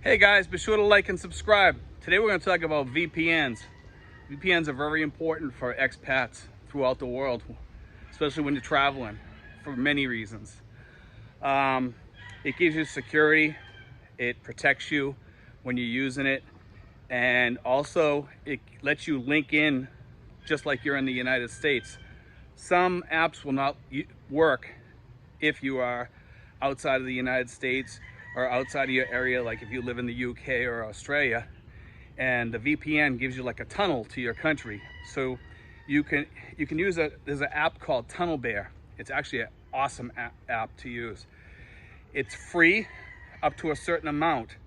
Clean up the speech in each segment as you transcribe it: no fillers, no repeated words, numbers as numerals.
Hey guys, be sure to like and subscribe. Today we're going to talk about VPNs. VPNs are very important for expats throughout the world, especially when you're traveling, for many reasons. It gives you security, it protects you when you're using it, and also it lets you link in just like you're in the United States. Some apps will not work if you are outside of the United States or outside of your area, like if you live in the UK or Australia, and the VPN gives you like a tunnel to your country. So you can use there's an app called Tunnel Bear. It's actually an awesome app to use. It's free up to a certain amount,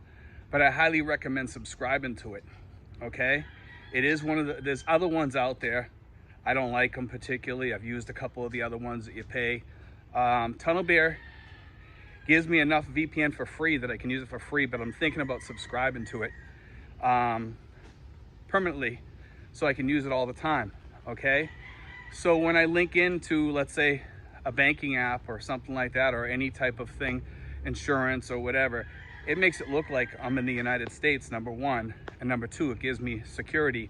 but I highly recommend subscribing to it. Okay, it is there's other ones out there. I don't like them particularly. I've used a couple of the other ones that you pay. Tunnel Bear gives me enough VPN for free that I can use it for free, but I'm thinking about subscribing to it permanently so I can use it all the time. Okay, so when I link into, let's say, a banking app or something like that, or any type of thing, insurance or whatever, it makes it look like I'm in the United States, number one, and number two, it gives me security,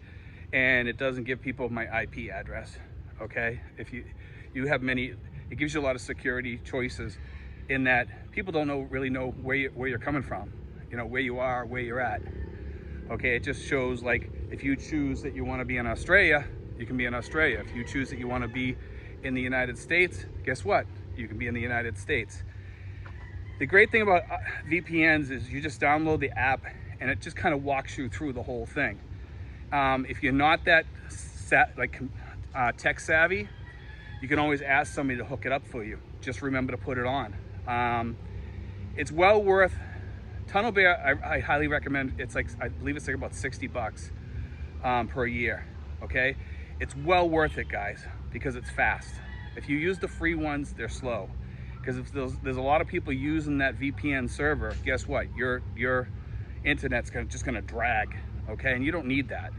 and it doesn't give people my IP address. Okay, if you have many, it gives you a lot of security choices in that people don't really know where you're coming from, where you are, where you're at. Okay, it just shows, like, if you choose that you want to be in Australia, you can be in Australia. If you choose that you want to be in the United States, guess what? You can be in the United States. The great thing about VPNs is you just download the app and it just kind of walks you through the whole thing. If you're not that tech savvy, you can always ask somebody to hook it up for you. Just remember to put it on. It's well worth. Tunnel Bear, I highly recommend. It's like, I believe it's like about $60 per year. Okay, it's well worth it, guys, because it's fast. If you use the free ones, they're slow. Because if there's a lot of people using that VPN server, guess what? Your internet's just gonna drag. Okay, and you don't need that.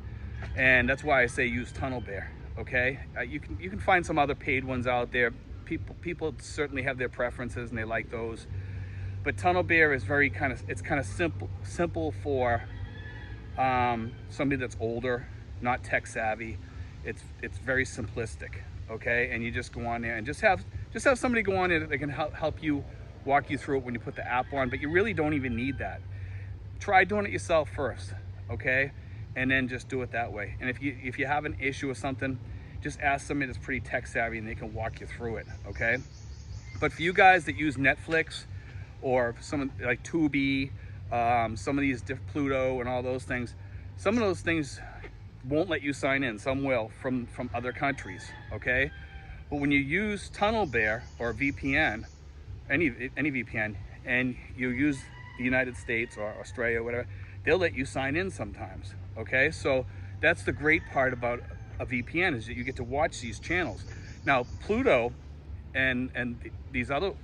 And that's why I say use Tunnel Bear. Okay, you can find some other paid ones out there. People certainly have their preferences and they like those, but Tunnel Bear is kind of simple for somebody that's older, not tech savvy. It's very simplistic. Okay, and you just go on there and just have somebody go on there that can help you, walk you through it when you put the app on. But you really don't even need that. Try doing it yourself first. Okay, and then just do it that way. And if you have an issue with something, just ask somebody that's pretty tech savvy and they can walk you through it. Okay, but for you guys that use Netflix or some like Tubi, some of these Pluto and all those things, some of those things won't let you sign in. Some will from other countries. Okay, but when you use Tunnel Bear or VPN, any VPN, and you use the United States or Australia or whatever, they'll let you sign in sometimes. Okay, so that's the great part about a VPN, is that you get to watch these channels. Now Pluto and these other,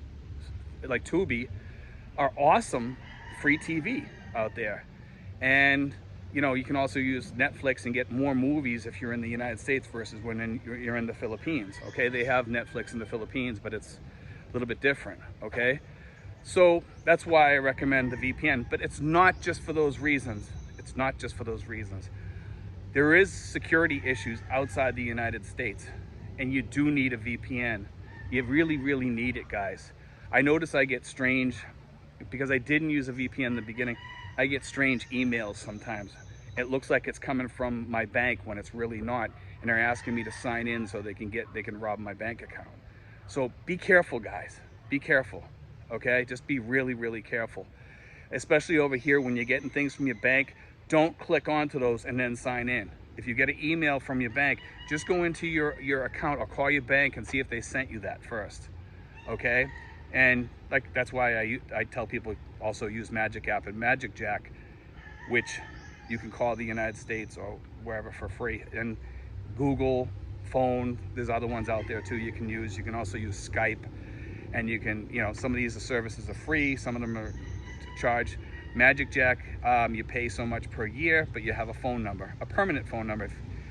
like Tubi, are awesome free TV out there. And you can also use Netflix and get more movies if you're in the United States versus when you're in the Philippines. Okay, they have Netflix in the Philippines, but it's a little bit different. Okay, so that's why I recommend the VPN, but it's not just for those reasons. It's not just for those reasons. There is security issues outside the United States, and you do need a VPN. You really, really need it, guys. I notice I get strange, because I didn't use a VPN in the beginning, I get strange emails sometimes. It looks like it's coming from my bank when it's really not, and they're asking me to sign in so they can rob my bank account. So be careful, guys. Be careful. Okay, just be really, really careful. Especially over here when you're getting things from your bank, don't click onto those and then sign in. If you get an email from your bank, just go into your account or call your bank and see if they sent you that first. Okay, and that's why I tell people also use Magic App and Magic Jack, which you can call the United States or wherever for free. And Google phone, there's other ones out there too you can use. You can also use Skype, and you can, some of these services are free, some of them are charged. Magic Jack, you pay so much per year, but you have a phone number, a permanent phone number.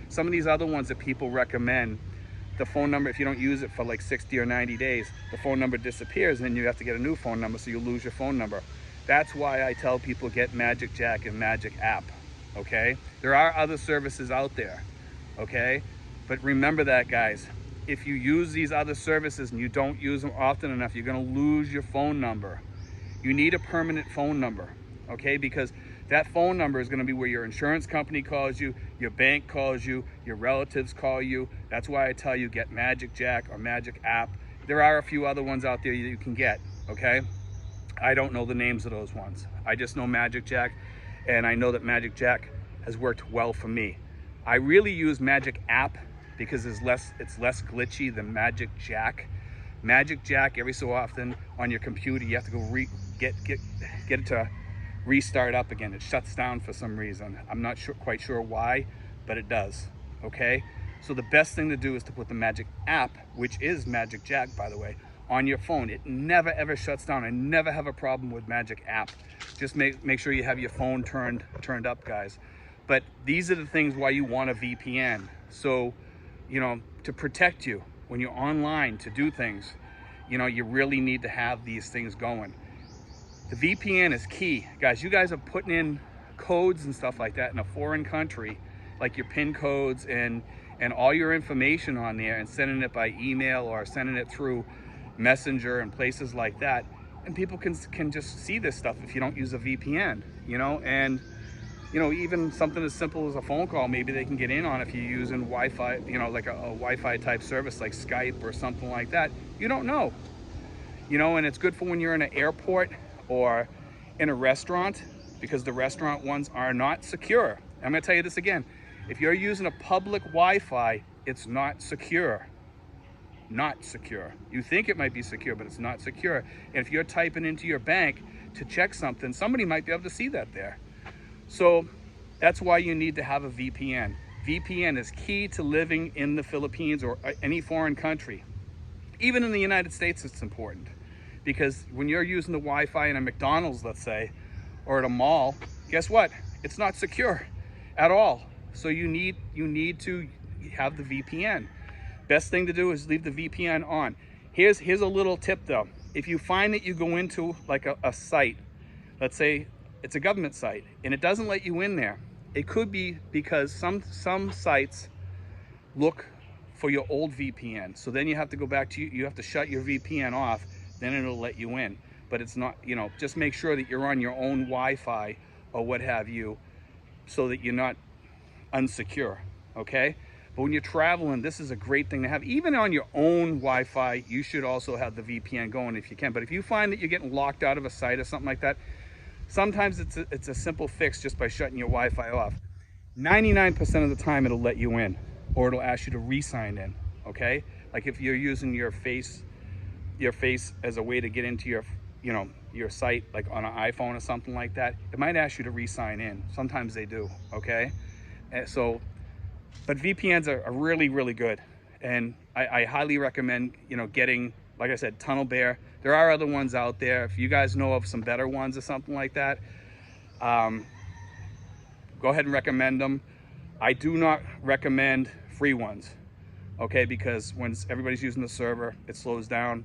Some of these other ones that people recommend, the phone number, if you don't use it for like 60 or 90 days, the phone number disappears and then you have to get a new phone number, so you lose your phone number. That's why I tell people get Magic Jack and Magic App, okay? There are other services out there, okay? But remember that, guys. If you use these other services and you don't use them often enough, you're gonna lose your phone number. You need a permanent phone number, okay? Because that phone number is gonna be where your insurance company calls you, your bank calls you, your relatives call you. That's why I tell you get Magic Jack or Magic App. There are a few other ones out there that you can get, okay? I don't know the names of those ones. I just know Magic Jack, and I know that Magic Jack has worked well for me. I really use Magic App because it's less glitchy than Magic Jack. Magic Jack, every so often on your computer, you have to go get it to restart up again. It shuts down for some reason. I'm not quite sure why, but it does, okay? So the best thing to do is to put the Magic App, which is Magic Jack, by the way, on your phone. It never ever shuts down. I never have a problem with Magic App. Just make sure you have your phone turned up, guys. But these are the things why you want a VPN. So, you know, to protect you when you're online to do things, you know, you really need to have these things going. The VPN is key. Guys, you guys are putting in codes and stuff like that in a foreign country, like your PIN codes and all your information on there, and sending it by email or sending it through Messenger and places like that, and people can just see this stuff if you don't use a VPN, you know. And you know, even something as simple as a phone call, maybe they can get in on if you're using Wi-Fi, you know, like a Wi-Fi type service like Skype or something like that. You don't know, you know. And it's good for when you're in an airport or in a restaurant, because the restaurant ones are not secure. I'm gonna tell you this again: if you're using a public Wi-Fi, it's not secure. Not secure. You think it might be secure, but it's not secure. And if you're typing into your bank to check something, somebody might be able to see that there. So that's why you need to have a VPN. VPN is key to living in the Philippines or any foreign country. Even in the United States, it's important, because when you're using the Wi-Fi in a McDonald's, let's say, or at a mall, guess what? It's not secure at all. So you need to have the VPN. Best thing to do is leave the VPN on. Here's a little tip though. If you find that you go into like a site, let's say it's a government site, and it doesn't let you in there, it could be because some sites look for your old VPN. So then you have to go back to, you have to shut your VPN off, then it'll let you in. But it's not, you know, just make sure that you're on your own Wi-Fi or what have you, so that you're not unsecure, okay? But when you're traveling, this is a great thing to have. Even on your own Wi-Fi, you should also have the VPN going if you can. But if you find that you're getting locked out of a site or something like that, sometimes it's a simple fix just by shutting your Wi-Fi off. 99% of the time it'll let you in, or it'll ask you to re-sign in, okay? Like if you're using your face as a way to get into your, you know, your site, like on an iPhone or something like that, it might ask you to re-sign in. Sometimes they do, okay? So, but VPNs are really, really good. And I highly recommend, you know, getting, like I said, Tunnel Bear. There are other ones out there. If you guys know of some better ones or something like that, go ahead and recommend them. I do not recommend free ones, okay? Because when everybody's using the server, it slows down,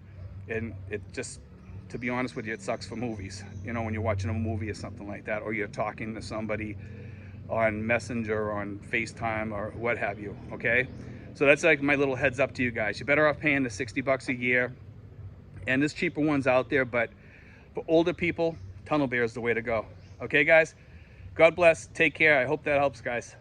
and it just, to be honest with you, it sucks for movies. You know, when you're watching a movie or something like that, or you're talking to somebody on Messenger or on FaceTime or what have you, okay? So that's like my little heads up to you guys. You're better off paying the $60 a year, and there's cheaper ones out there, but for older people, Tunnel Bear is the way to go. Okay, guys? God bless. Take care. I hope that helps, guys.